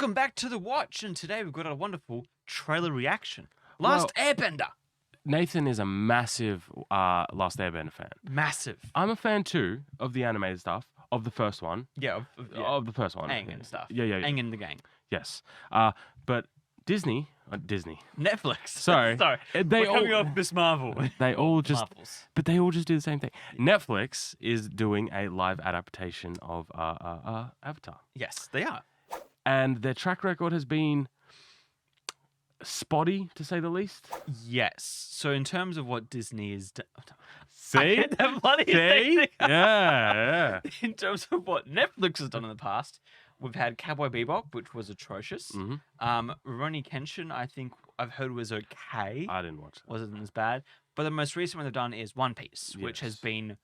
Welcome back to The Watch, and today we've got a wonderful trailer reaction. Last Airbender. Nathan is a massive Last Airbender fan. Massive. I'm a fan too of the animated stuff, of the first one. Yeah. Of the first one. Aang and stuff. Yeah. Aang and the gang. Yes. But Disney. Netflix. Sorry. We're coming off Miss Marvel. They all just, Marvels. but they all just do the same thing. Netflix is doing a live adaptation of Avatar. Yes, they are. And their track record has been spotty, to say the least. Yes. So in terms of what Disney is... See? See? Yeah. In terms of what Netflix has done in the past, we've had Cowboy Bebop, which was atrocious. Mm-hmm. Rurouni Kenshin, I think I've heard was okay. I didn't watch that. Wasn't as bad. But the most recent one they've done is One Piece, which has been,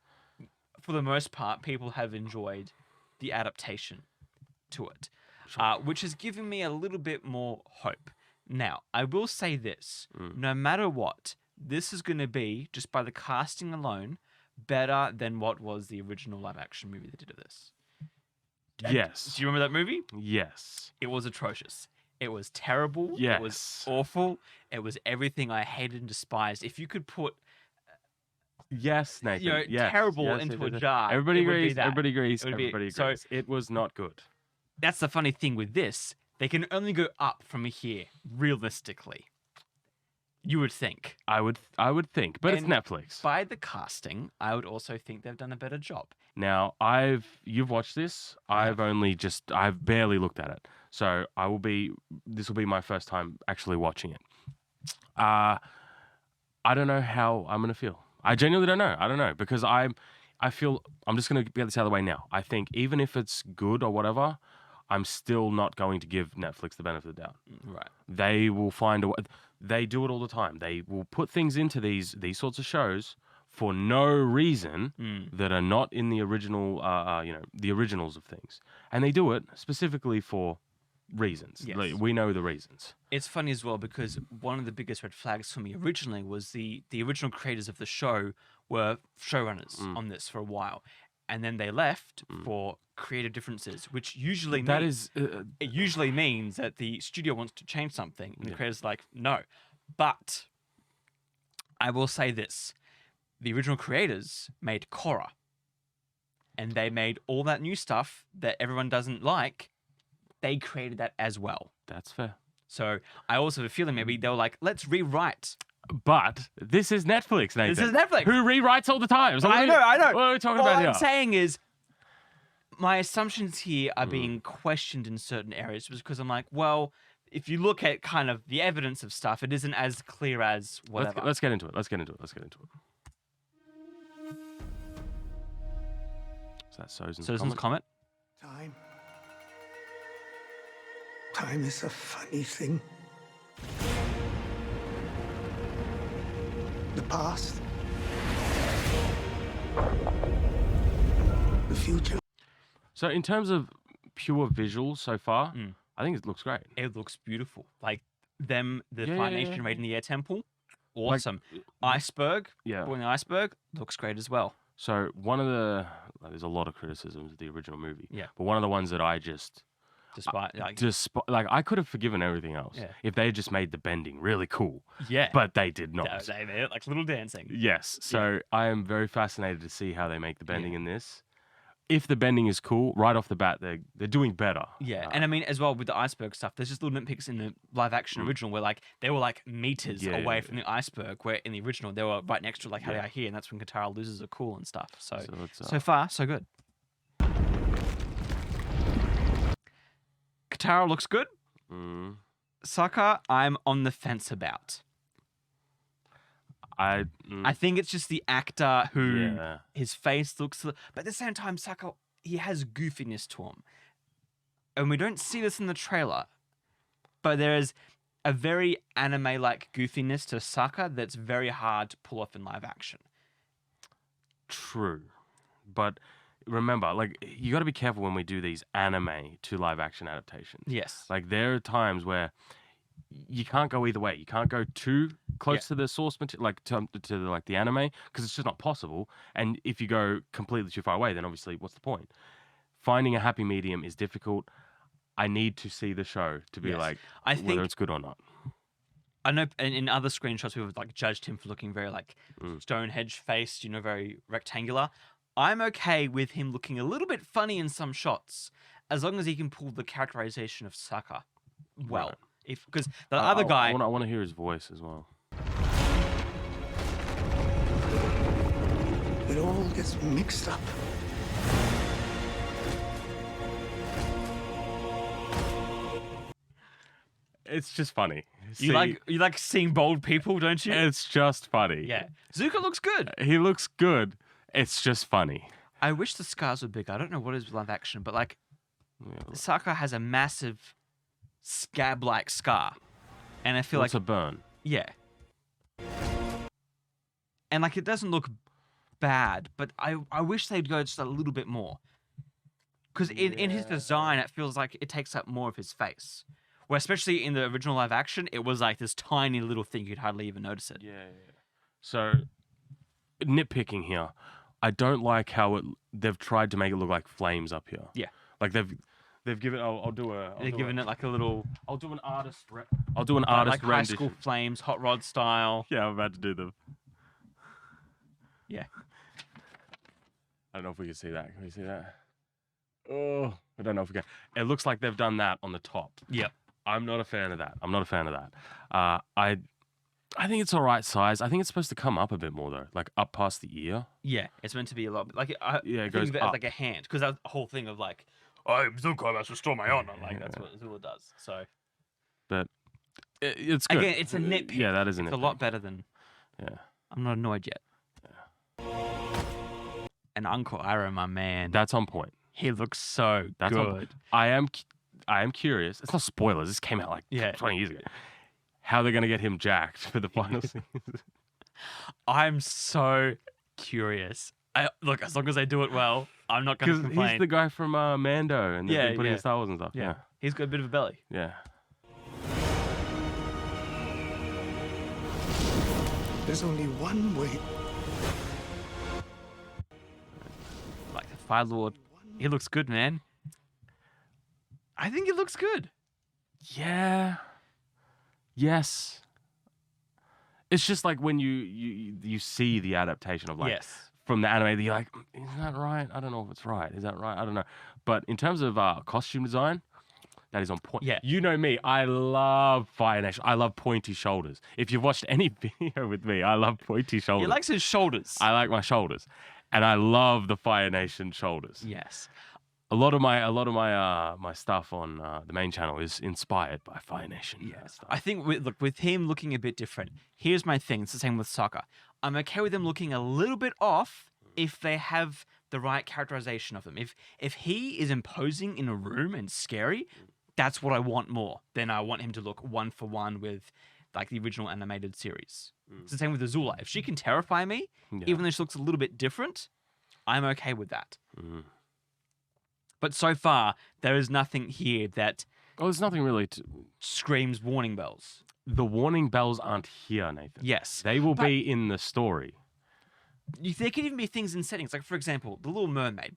for the most part, people have enjoyed the adaptation to it, which has given me a little bit more hope. Now, I will say this. No matter what, this is going to be, just by the casting alone, better than what was the original live-action movie that did this. Yes. Do you remember that movie? Yes. It was atrocious. It was terrible. Yes. It was awful. It was everything I hated and despised. If you could put Yes, Nathan. terrible into a jar. Everybody it would be agrees. that. Everybody agrees. It would be- Everybody so- agrees. It was not good. That's the funny thing with this. They can only go up from here, realistically. You would think. I would think, but it's And Netflix. By the casting, I would also think they've done a better job. Now, you've watched this. I've barely looked at it. So this will be my first time actually watching it. I don't know how I'm going to feel. I genuinely don't know. I don't know because I feel I'm just going to get this out of the way now. I think even if it's good or whatever, I'm still not going to give Netflix the benefit of the doubt. Right. They will find a way. They do it all the time. They will put things into these sorts of shows for no reason that are not in the original, the originals of things, and they do it specifically for reasons. Yes. Like, we know the reasons. It's funny as well because one of the biggest red flags for me originally was the original creators of the show were showrunners on this for a while, and then they left for creative differences, which usually it usually means that the studio wants to change something, and the creator's like, no. But I will say this: the original creators made Korra, and they made all that new stuff that everyone doesn't like. They created that as well. That's fair. So I also have a feeling maybe they were like, let's rewrite. But this is Netflix, Nathan. This is Netflix. Who rewrites all the time. So I know. What are we talking All about I'm here? saying is my assumptions here are being questioned in certain areas because I'm like, well, if you look at kind of the evidence of stuff, it isn't as clear as whatever. Let's get into it. Is that Sozin's comment? Time is a funny thing. The past. The future. So in terms of pure visuals so far, I think it looks great. It looks beautiful. Like the Fire Nation raid in the air temple, awesome. Like, iceberg, going the iceberg, looks great as well. So there's a lot of criticisms of the original movie. Yeah. But one of the ones that I I could have forgiven everything else if they had just made the bending really cool. Yeah. But they did not. They made it like little dancing. Yes. So I am very fascinated to see how they make the bending in this. If the bending is cool, right off the bat, they're doing better. Yeah, and I mean, as well, with the iceberg stuff, there's just little nitpicks in the live-action original where, like, they were, like, meters away from the iceberg, where in the original, they were right next to it, like how they are here, and that's when Katara loses her cool and stuff. So far, so good. Katara looks good. Sokka, I'm on the fence about. I think it's just the actor who his face looks, but at the same time, Sokka, he has goofiness to him, and we don't see this in the trailer, but there is a very anime-like goofiness to Sokka that's very hard to pull off in live action. True, but remember, like, you got to be careful when we do these anime to live action adaptations. Yes, like there are times where you can't go either way. You can't go too close to the source material, like to the anime, because it's just not possible. And if you go completely too far away, then obviously, what's the point? Finding a happy medium is difficult. I need to see the show to be Yes. like I whether think it's good or not. I know in other screenshots people have like judged him for looking very like Stonehenge faced, very rectangular. I'm okay with him looking a little bit funny in some shots, as long as he can pull the characterization of Sokka well. Right. Because the other guy, I want to hear his voice as well. It all gets mixed up. It's just funny. you like seeing bold people, don't you? It's just funny. Yeah, Zuko looks good. He looks good. It's just funny. I wish the scars were bigger. I don't know what is live action, but like Yeah. Sokka has a massive scab-like scar, and I feel It's a burn. yeah, and like it doesn't look bad, but I wish they'd go just a little bit more, because in his design it feels like it takes up more of his face, where especially in the original live action it was like this tiny little thing you'd hardly even notice it. Yeah. So nitpicking here, I don't like how they've tried to make it look like flames up here. Yeah. Like they've given. I'll do a. They're giving it like a little I'll do an artist. I'll do an artist like high rendition. school flames, hot rod style. Yeah, I'm about to do them. Yeah. I don't know if we can see that. Can we see that? Oh, I don't know if we can. It looks like they've done that on the top. Yep. I'm not a fan of that. I think it's all right size. I think it's supposed to come up a bit more though, like up past the ear. Yeah, it's meant to be a lot. Like it I goes think of it as up. like a hand, because that's the whole thing of like, I'm Zuko, I must restore my honor. Like that's what Zula does. So, But it's good. again, it's a nitpick. Yeah, that is a nitpick. It's a lot better than. Yeah. I'm not annoyed yet. And Uncle Iroh, my man, That's on point. he looks so That's on good. I am curious. It's not spoilers. This came out like 20 years ago. How they're gonna get him jacked for the final season? I'm so curious. Look, as long as they do it well, I'm not going to Because complain. he's the guy from Mando and they've been putting in Star Wars and stuff. yeah, he's got a bit of a belly. Yeah. There's only one way. Like the Fire Lord, he looks good, man. I think he looks good. Yeah. Yes. It's just like when you see the adaptation of like Yes. from the anime, you're like, is that right? I don't know if it's right. Is that right? I don't know. But in terms of costume design, that is on point. Yeah. You know me. I love Fire Nation. I love pointy shoulders. If you've watched any video with me, I love pointy shoulders. He likes his shoulders. I like my shoulders. And I love the Fire Nation shoulders. Yes. A lot of my stuff on the main channel is inspired by Fire Nation. Stuff. I think with him looking a bit different. Here's my thing. It's the same with Sokka. I'm okay with them looking a little bit off if they have the right characterization of them. If he is imposing in a room and scary, that's what I want more. Then I want him to look one for one with like the original animated series. It's the same with Azula. If she can terrify me, even though she looks a little bit different, I'm okay with that. But so far, there is nothing here that there's nothing really screams warning bells. The warning bells aren't here, Nathan. Yes. They will be in the story. There could even be things in settings. Like, for example, The Little Mermaid.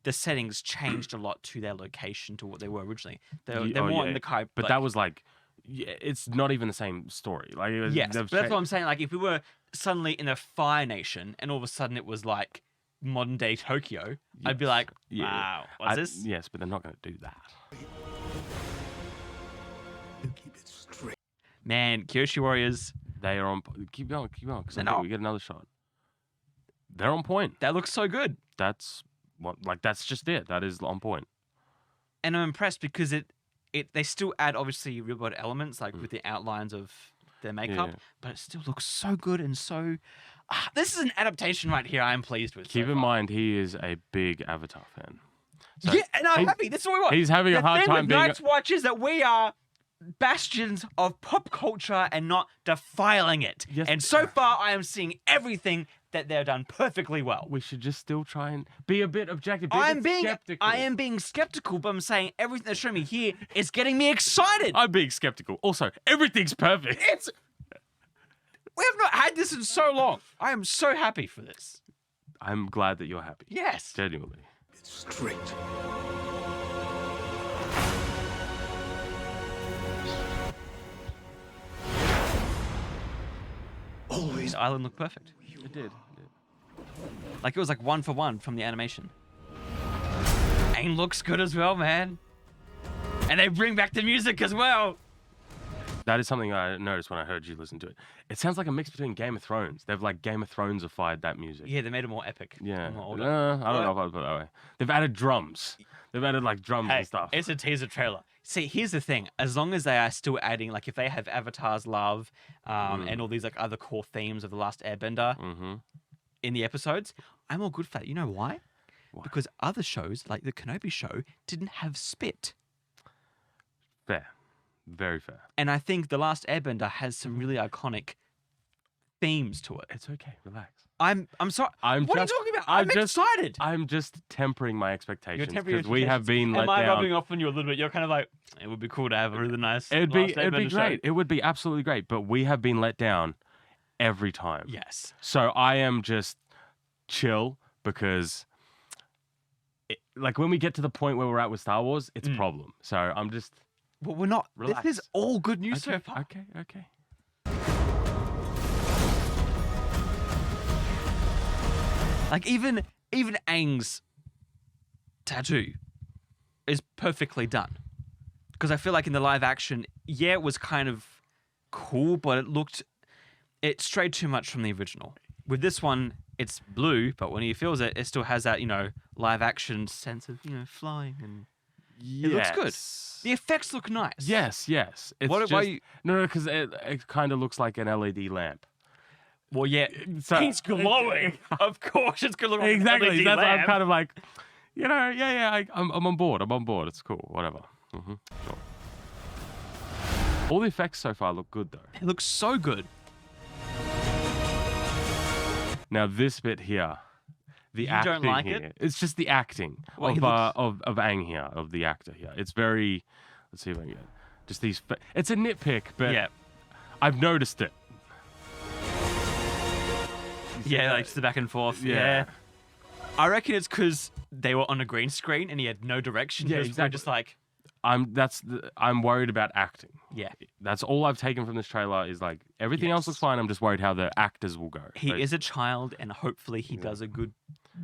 The settings changed a lot to their location to what they were originally. They're more in the Kai. But that was like, it's not even the same story. Like, it was, yes, but that's what I'm saying. Like, if we were suddenly in a Fire Nation and all of a sudden it was like modern day Tokyo, I'd be like, wow, what's this? Yes, but they're not going to do that. You keep it straight. Man, Kyoshi Warriors. They are on. Keep going, because No. we get another shot. They're on point. That looks so good. That's that's just it. That is on point. And I'm impressed because they still add obviously real world elements like with the outlines of their makeup, but it still looks so good and so. This is an adaptation right here. I'm pleased with. Keep in mind, he is a big Avatar fan. So yeah, and I'm happy. This is what we want. He's having a hard time being. Night's Watch is that we are bastions of pop culture and not defiling it. Yes. And so far, I am seeing everything that they've done perfectly well. We should just still try and be a bit objective. I Skeptical. am being skeptical, but I'm saying everything they're showing me here is getting me excited. I'm being skeptical. Also, everything's perfect. We have not had this in so long. I am so happy for this. I'm glad that you're happy. Yes. Genuinely. It's straight. is the island looked perfect. It did. Like it was like 1 for 1 from the animation. Aang looks good as well, man. And they bring back the music as well. That is something I noticed when I heard you listen to it. It sounds like a mix between Game of Thrones. They've like Game of Thronesified that music. Yeah, they made it more epic. Yeah. More older. I don't know if I'd put it that way. They've added drums. They've added like drums Hey, and stuff. it's a teaser trailer. See, here's the thing. As long as they are still adding, like if they have Avatar's love and all these like other core themes of The Last Airbender in the episodes, I'm all good for that. You know why? Because other shows, like the Kenobi show, didn't have spit. Fair. Very fair. And I think The Last Airbender has some really iconic themes to it. It's okay. Relax. I'm sorry. What are you talking about? I'm excited. I'm just tempering my expectations tempering your because we have been let Am I down. rubbing off on you a little bit? You're kind of like, it would be cool to have a really nice. It'd Last be Airbender show. great. It would be absolutely great. But we have been let down every time. Yes. So I am just chill because, like, when we get to the point where we're at with Star Wars, it's a problem. So I'm just. But we're not. Relax. This is all good news so Okay, far. okay. Like even Aang's tattoo is perfectly done. Because I feel like in the live action, yeah, it was kind of cool, but it strayed too much from the original. With this one, it's blue, but when he feels it, it still has that, live action sense of, flying and it looks good. The effects look nice. Yes. It's no, because it kind of looks like an LED lamp. Well, yeah, So- he's glowing. Of course, it's gonna look like Exactly. an LED That's why I'm lamp. kind of like, I'm on board. I'm on board. It's cool. Whatever. Sure. All the effects so far look good though. It looks so good. Now this bit here, the You acting don't like here, it? it's just the acting Well, he of Aang here, of the actor here. It's very. Let's see if I can get just these. It's a nitpick, but Yeah. I've noticed it. Yeah, like just the back and forth. Yeah. I reckon it's because they were on a green screen and he had no direction. Yeah, He was exactly. just like, I'm worried about acting. yeah. That's all I've taken from this trailer is like everything else looks fine. I'm just worried how the actors will go. He is a child and hopefully he does a good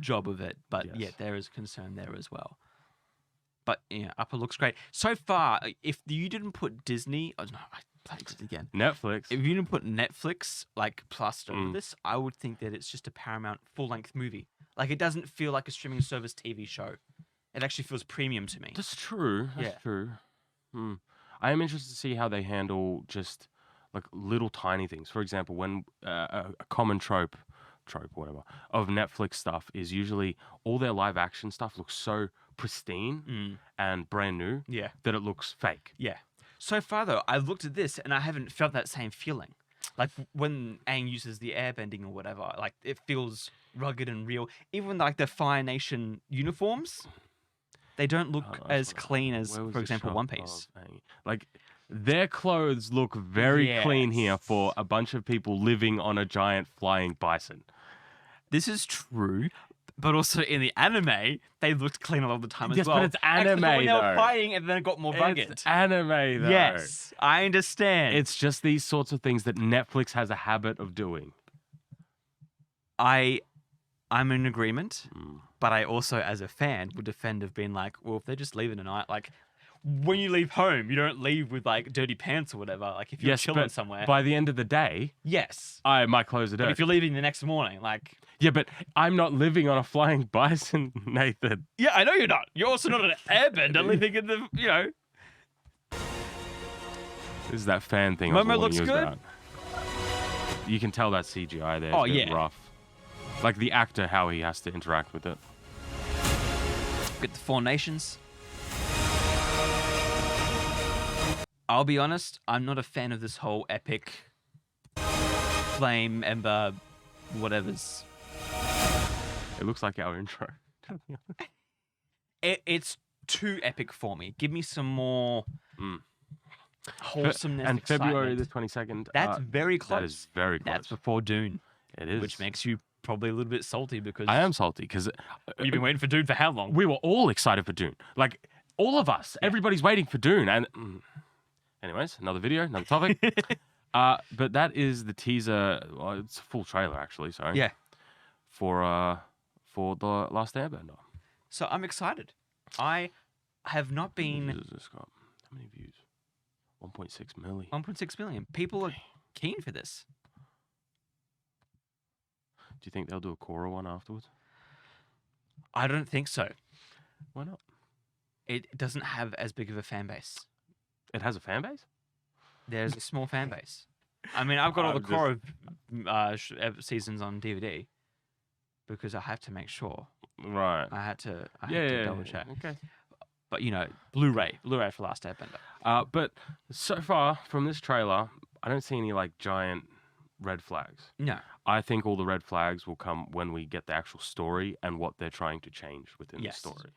job of it. But yeah, Yes. there is concern there as well. But yeah, Upper looks great. So far, if you didn't put Disney, oh no, I played it again. Netflix. If you didn't put Netflix like plus over this, I would think that it's just a Paramount full-length movie. Like it doesn't feel like a streaming service TV show. It actually feels premium to me. That's true. That's true. I am interested to see how they handle just like little tiny things. For example, when a common trope, whatever, of Netflix stuff is usually all their live action stuff looks so pristine and brand new Yeah. that it looks fake. Yeah. So far, though, I've looked at this and I haven't felt that same feeling. Like when Aang uses the airbending or whatever, like it feels rugged and real. Even like the Fire Nation uniforms, they don't look as clean as, Where was for the example, shot One Piece. of Aang? Like their clothes look very clean here for a bunch of people living on a giant flying bison. This is true, but also in the anime, they looked clean a lot of the time as Yes, well. but it's Except for anime, when they were though. fighting and then it got more rugged. It's anime though. Yes, I understand. It's just these sorts of things that Netflix has a habit of doing. I'm in agreement, but I also, as a fan, would defend of being like, well, if they're just leaving tonight, like when you leave home, you don't leave with like dirty pants or whatever. Like if you're chilling but somewhere, by the end of the day, yes. my clothes are But dirty. if you're leaving the next morning, like, Yeah, but I'm not living on a flying bison, Nathan. yeah, I know you're not. You're also not an airbender living in the, This is that fan thing I was Momo warning looks you good. about. You can tell that CGI there. Oh, It's a bit yeah. rough. Like the actor, how he has to interact with it. get the 4 nations. I'll be honest, I'm not a fan of this whole epic flame, ember, whatever's. It looks like our intro. It's too epic for me. Give me some more wholesomeness. And February excitement. the 22nd. That's very close. That is very close. That's before Dune, It is. which makes you probably a little bit salty because I am salty because you've been waiting for Dune for how long? we were all excited for Dune. Like all of us, everybody's waiting for Dune. And anyways, another video, another topic. But that is the teaser. Well, it's a full trailer, actually. Sorry. Yeah. For the Last Airbender. So I'm excited. I have not How many been views has this got? How many views? 1.6 million. 1.6 million. People are keen for this. Do you think they'll do a Korra one afterwards? I don't think so. Why not? It doesn't have as big of a fan base. It has a fan base? There's a small fan base. I mean, I've got all the I'm Korra seasons on DVD because I have to make sure. Right. I had to double check. Okay. But Blu-ray for Last Airbender. But so far from this trailer, I don't see any like giant red flags. No. I think all the red flags will come when we get the actual story and what they're trying to change within the story.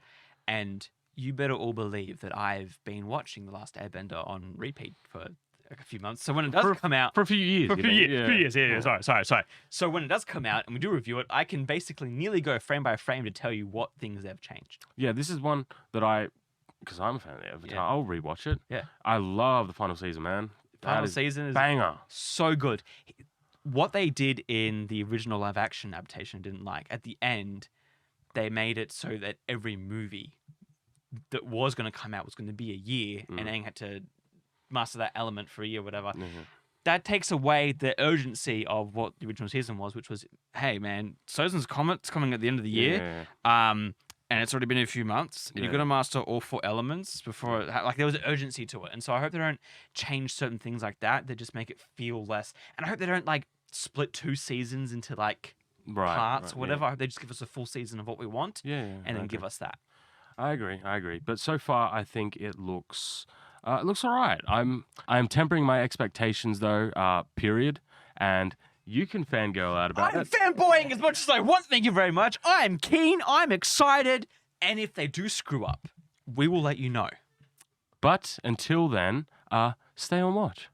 And you better all believe that I've been watching The Last Airbender on repeat for a few months. So when it does come out... For a few years. For a few years. Yeah. Sorry. So when it does come out and we do review it, I can basically nearly go frame by frame to tell you what things have changed. Yeah, this is one that because I'm a fan of the Avatar, I'll rewatch it. Yeah. I love the final season, man. Final season is banger. So good. What they did in the original live action adaptation I didn't like. At the end, they made it so that every movie that was going to come out was going to be a year, and Aang had to master that element for a year, whatever. Mm-hmm. That takes away the urgency of what the original season was, which was, hey man, Sozin's Comet's coming at the end of the year, and it's already been a few months, and you're going to master all 4 elements before, there was an urgency to it. And so I hope they don't change certain things like that. They just make it feel less, and I hope they don't split 2 seasons into parts or whatever. I hope they just give us a full season of what we want, and then give us that. I agree. But so far, I think it looks all right. I'm tempering my expectations though. Period. And you can fangirl out about it. I'm fanboying as much as I want. Thank you very much. I'm keen. I'm excited. And if they do screw up, we will let you know. But until then, stay on watch.